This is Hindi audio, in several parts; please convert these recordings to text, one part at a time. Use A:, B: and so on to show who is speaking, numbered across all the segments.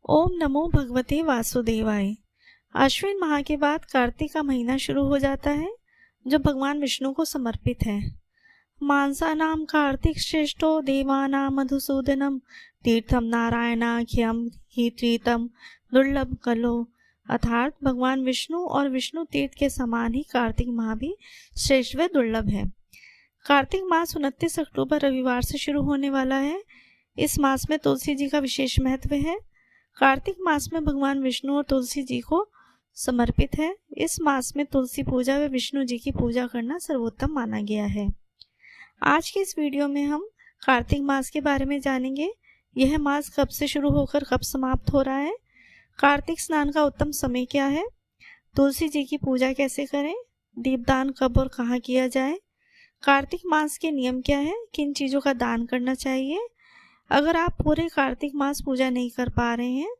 A: ओम नमो भगवते वासुदेवाय। अश्विन माह के बाद कार्तिक का महीना शुरू हो जाता है जो भगवान विष्णु को समर्पित है। मानसानाम कार्तिक श्रेष्ठो देवानाम मधुसूदनम तीर्थम नारायणाख्यम ही त्रितम दुर्लभ कलो। अर्थात भगवान विष्णु और विष्णु तीर्थ के समान ही कार्तिक माह भी श्रेष्ठ व दुर्लभ है। कार्तिक मास 29 अक्टूबर रविवार से शुरू होने वाला है। इस मास में तुलसी जी का विशेष महत्व है। कार्तिक मास में भगवान विष्णु और तुलसी जी को समर्पित है। इस मास में तुलसी पूजा व विष्णु जी की पूजा करना सर्वोत्तम माना गया है। आज के इस वीडियो में हम कार्तिक मास के बारे में जानेंगे। यह मास कब से शुरू होकर कब समाप्त हो रहा है, कार्तिक स्नान का उत्तम समय क्या है, तुलसी जी की पूजा कैसे करें, दीपदान कब और कहाँ किया जाए, कार्तिक मास के नियम क्या है, किन चीज़ों का दान करना चाहिए। अगर आप पूरे कार्तिक मास पूजा नहीं कर पा रहे हैं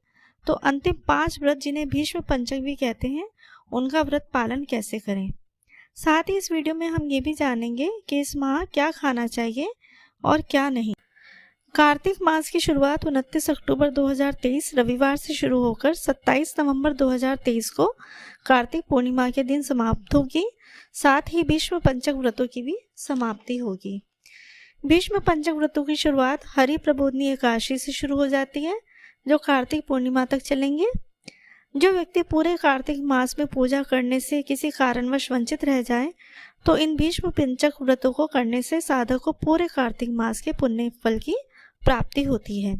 A: तो अंतिम 5 व्रत जिन्हें भीष्म पंचक भी कहते हैं उनका व्रत पालन कैसे करें। साथ ही इस वीडियो में हम ये भी जानेंगे कि इस माह क्या खाना चाहिए और क्या नहीं। कार्तिक मास की शुरुआत 29 अक्टूबर 2023 रविवार से शुरू होकर 27 नवंबर 2023 को कार्तिक पूर्णिमा के दिन समाप्त होगी। साथ ही भीष्म पंचक व्रतों की भी समाप्ति होगी। भीष्म पंचक व्रतों की शुरुआत हरि प्रबोधनी एकादशी से शुरू हो जाती है जो कार्तिक पूर्णिमा तक चलेंगे। जो व्यक्ति पूरे कार्तिक मास में पूजा करने से किसी कारणवश वंचित रह जाए तो इन भीष्म पंचक व्रतों को करने से साधक को पूरे कार्तिक मास के पुण्य फल की प्राप्ति होती है।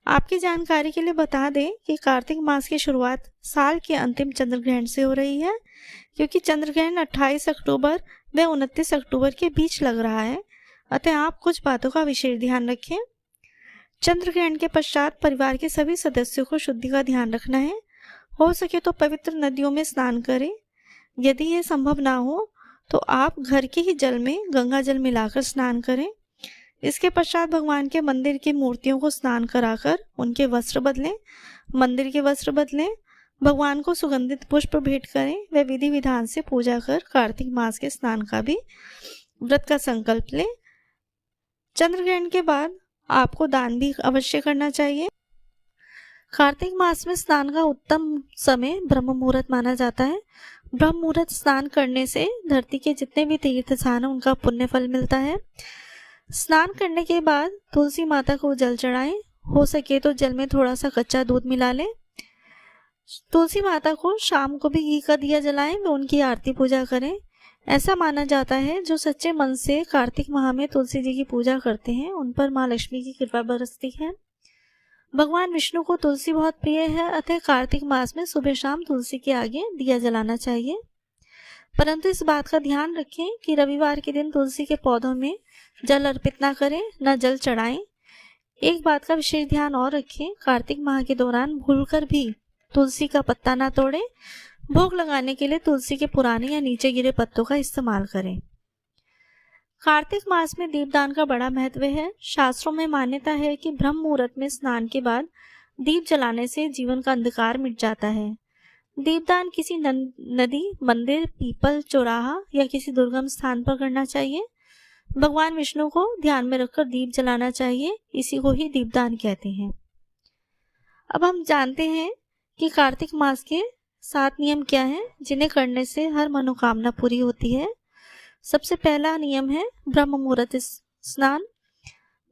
A: आपकी जानकारी के लिए बता दें कि कार्तिक मास की शुरुआत साल के अंतिम चंद्र ग्रहण से हो रही है, क्योंकि चंद्र ग्रहण 28 अक्टूबर व 29 अक्टूबर के बीच लग रहा है। अतः आप कुछ बातों का विशेष ध्यान रखें। चंद्र ग्रहण के पश्चात परिवार के सभी सदस्यों को शुद्धि का ध्यान रखना है। हो सके तो पवित्र नदियों में स्नान करें। यदि ये संभव ना हो तो आप घर के ही जल में गंगा जल मिलाकर स्नान करें। इसके पश्चात भगवान के मंदिर की मूर्तियों को स्नान कराकर उनके वस्त्र बदलें, मंदिर के वस्त्र बदलें, भगवान को सुगंधित पुष्प भेंट करें व विधि विधान से पूजा कर कार्तिक मास के स्नान का भी व्रत का संकल्प लें। चंद्र ग्रहण के बाद आपको दान भी अवश्य करना चाहिए। कार्तिक मास में स्नान का उत्तम समय ब्रह्म मुहूर्त माना जाता है। ब्रह्म मुहूर्त स्नान करने से धरती के जितने भी तीर्थ स्थान हैं उनका पुण्य फल मिलता है। स्नान करने के बाद तुलसी माता को जल चढ़ाएं। हो सके तो जल में थोड़ा सा कच्चा दूध मिला लें। तुलसी माता को शाम को भी घी का दिया जलाएं व उनकी आरती पूजा करें। ऐसा माना जाता है जो सच्चे मन से कार्तिक माह में तुलसी जी की पूजा करते हैं उन पर माँ लक्ष्मी की कृपा बरसती है। भगवान विष्णु को तुलसी बहुत प्रिय है, अतः कार्तिक मास में सुबह शाम तुलसी के आगे दिया जलाना चाहिए। परंतु इस बात का ध्यान रखें कि रविवार के दिन तुलसी के पौधों में जल अर्पित ना करें, न जल चढ़ाएं। एक बात का विशेष ध्यान और रखें, कार्तिक माह के दौरान भूलकर भी तुलसी का पत्ता ना तोड़ें। भोग लगाने के लिए तुलसी के पुराने या नीचे गिरे पत्तों का इस्तेमाल करें। कार्तिक मास में दीपदान का बड़ा महत्व है। शास्त्रों में मान्यता है कि ब्रह्म मुहूर्त में स्नान के बाद दीप जलाने से जीवन का अंधकार मिट जाता है। दीपदान किसी नदी, मंदिर, पीपल, चौराहा या किसी दुर्गम स्थान पर करना चाहिए। भगवान विष्णु को ध्यान में रखकर दीप जलाना चाहिए। इसी को ही दीपदान कहते हैं। अब हम जानते हैं कि कार्तिक मास के 7 नियम क्या हैं जिन्हें करने से हर मनोकामना पूरी होती है। सबसे पहला नियम है ब्रह्म मुहूर्त स्नान।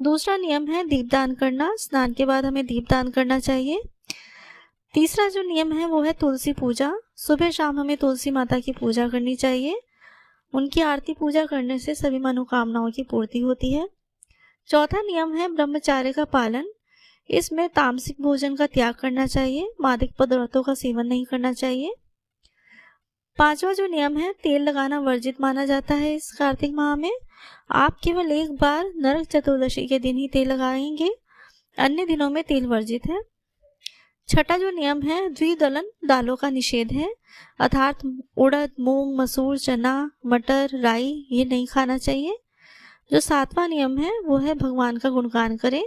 A: दूसरा नियम है दीपदान करना। स्नान के बाद हमें दीपदान करना चाहिए। तीसरा जो नियम है वो है तुलसी पूजा। सुबह शाम हमें तुलसी माता की पूजा करनी चाहिए। उनकी आरती पूजा करने से सभी मनोकामनाओं की पूर्ति होती है। चौथा नियम है ब्रह्मचर्य का पालन। इसमें तामसिक भोजन का त्याग करना चाहिए, मादक पदार्थों का सेवन नहीं करना चाहिए। पांचवा जो नियम है तेल लगाना वर्जित माना जाता है। इस कार्तिक माह में आप केवल एक बार नरक चतुर्दशी के दिन ही तेल लगाएंगे, अन्य दिनों में तेल वर्जित है। छठा जो नियम है द्विदलन दालों का निषेध है, अर्थात उड़द, मूंग, मसूर, चना, मटर, राई ये नहीं खाना चाहिए। जो 7वां नियम है वो है भगवान का गुणगान करें,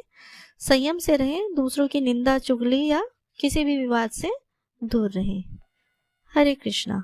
A: संयम से रहें, दूसरों की निंदा, चुगली या किसी भी विवाद से दूर रहें। हरे कृष्णा।